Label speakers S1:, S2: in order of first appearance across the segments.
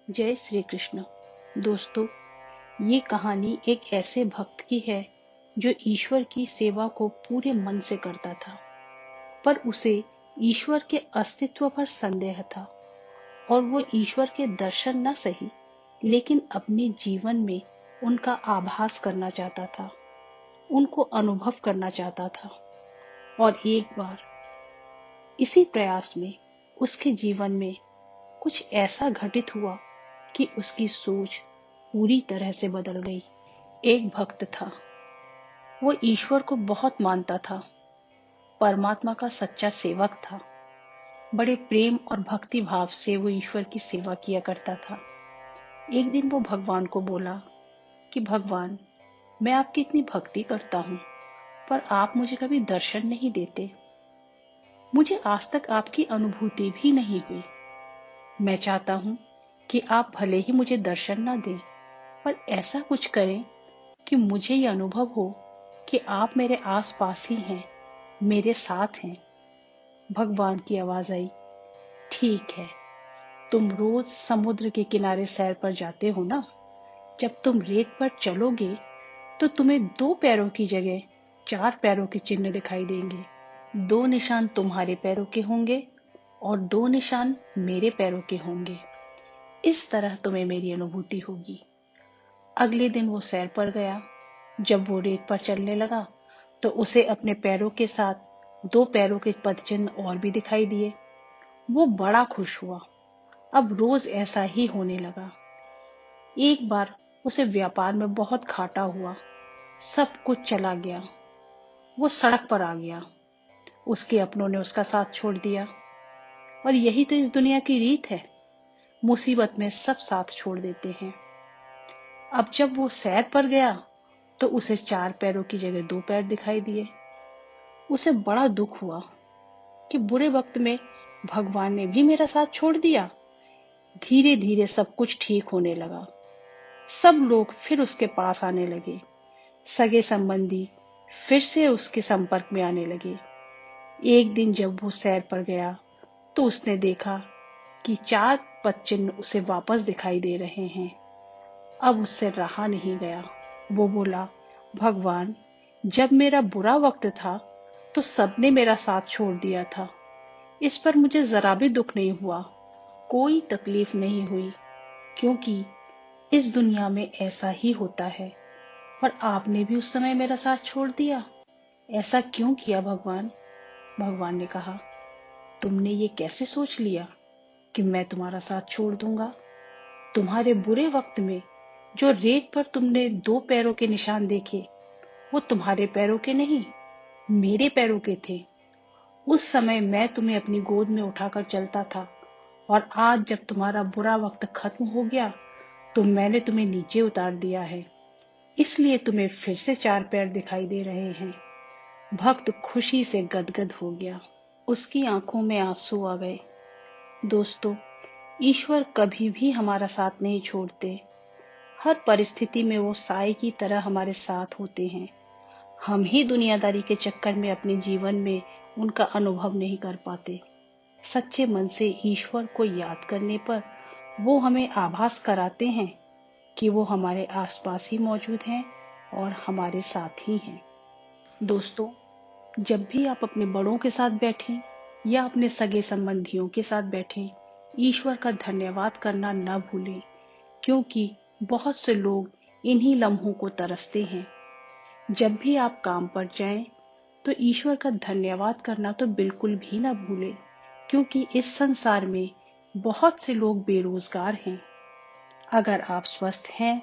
S1: जय श्री कृष्ण। दोस्तों, ये कहानी एक ऐसे भक्त की है जो ईश्वर की सेवा को पूरे मन से करता था, पर उसे ईश्वर के अस्तित्व पर संदेह था और वो ईश्वर के दर्शन न सही, लेकिन अपने जीवन में उनका आभास करना चाहता था, उनको अनुभव करना चाहता था। और एक बार इसी प्रयास में उसके जीवन में कुछ ऐसा घटित हुआ कि उसकी सोच पूरी तरह से बदल गई। एक भक्त था, वो ईश्वर को बहुत मानता था, परमात्मा का सच्चा सेवक था। बड़े प्रेम और भक्ति भाव से वो ईश्वर की सेवा किया करता था। एक दिन वो भगवान को बोला कि भगवान, मैं आपकी इतनी भक्ति करता हूँ, पर आप मुझे कभी दर्शन नहीं देते। मुझे आज तक आपकी अनुभूति भी नहीं हुई। मैं चाहता हूँ कि आप भले ही मुझे दर्शन ना दें, पर ऐसा कुछ करें कि मुझे ये अनुभव हो कि आप मेरे आसपास ही हैं, मेरे साथ हैं। भगवान की आवाज आई, ठीक है, तुम रोज समुद्र के किनारे सैर पर जाते हो ना। जब तुम रेत पर चलोगे तो तुम्हें 2 पैरों की जगह 4 पैरों के चिन्ह दिखाई देंगे। 2 निशान तुम्हारे पैरों के होंगे और 2 निशान मेरे पैरों के होंगे। इस तरह तुम्हें मेरी अनुभूति होगी। अगले दिन वो सैर पर गया। जब वो रेत पर चलने लगा तो उसे अपने पैरों के साथ 2 पैरों के पदचिन्ह और भी दिखाई दिए। वो बड़ा खुश हुआ। अब रोज ऐसा ही होने लगा। एक बार उसे व्यापार में बहुत घाटा हुआ, सब कुछ चला गया। वो सड़क पर आ गया। उसके अपनों ने उसका साथ छोड़ दिया। और यही तो इस दुनिया की रीत है, मुसीबत में सब साथ छोड़ देते हैं। अब जब वो सैर पर गया तो उसे 4 पैरों की जगह 2 पैर दिखाई दिए। उसे बड़ा दुख हुआ कि बुरे वक्त में भगवान ने भी मेरा साथ छोड़ दिया। धीरे धीरे सब कुछ ठीक होने लगा। सब लोग फिर उसके पास आने लगे। सगे संबंधी फिर से उसके संपर्क में आने लगे। एक दिन जब वो सैर पर गया तो उसने देखा कि 4 पदचिन्ह उसे वापस दिखाई दे रहे हैं। अब उससे रहा नहीं गया। वो बोला, भगवान, जब मेरा बुरा वक्त था तो सबने मेरा साथ छोड़ दिया था। इस पर मुझे जरा भी दुख नहीं हुआ, कोई तकलीफ नहीं हुई, क्योंकि इस दुनिया में ऐसा ही होता है। पर आपने भी उस समय मेरा साथ छोड़ दिया। ऐसा क्यों किया भगवान? भगवान ने कहा, तुमने ये कैसे सोच लिया कि मैं तुम्हारा साथ छोड़ दूंगा? तुम्हारे बुरे वक्त में जो रेत पर तुमने 2 पैरों के निशान देखे, वो तुम्हारे पैरों के नहीं, मेरे पैरों के थे। उस समय मैं तुम्हें अपनी गोद में उठाकर चलता था, और आज जब तुम्हारा बुरा वक्त खत्म हो गया तो मैंने तुम्हें नीचे उतार दिया है। इसलिए तुम्हें फिर से 4 पैर दिखाई दे रहे हैं। भक्त खुशी से गदगद हो गया। उसकी आंखों में आंसू आ गए। दोस्तों, ईश्वर कभी भी हमारा साथ नहीं छोड़ते। हर परिस्थिति में वो साए की तरह हमारे साथ होते हैं। हम ही दुनियादारी के चक्कर में अपने जीवन में उनका अनुभव नहीं कर पाते। सच्चे मन से ईश्वर को याद करने पर वो हमें आभास कराते हैं कि वो हमारे आसपास ही मौजूद हैं और हमारे साथ ही हैं। दोस्तों, जब भी आप अपने बड़ों के साथ बैठें या अपने सगे संबंधियों के साथ बैठें, ईश्वर का धन्यवाद करना न भूलें, क्योंकि बहुत से लोग इन्हीं लम्हों को तरसते हैं। जब भी आप काम पर जाएं, तो ईश्वर का धन्यवाद करना तो बिल्कुल भी ना भूलें, क्योंकि इस संसार में बहुत से लोग बेरोजगार हैं। अगर आप स्वस्थ हैं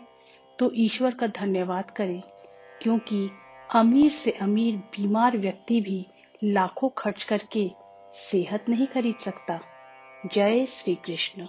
S1: तो ईश्वर का धन्यवाद करें, क्योंकि अमीर से अमीर बीमार व्यक्ति भी लाखों खर्च करके सेहत नहीं खरीद सकता। जय श्री कृष्ण।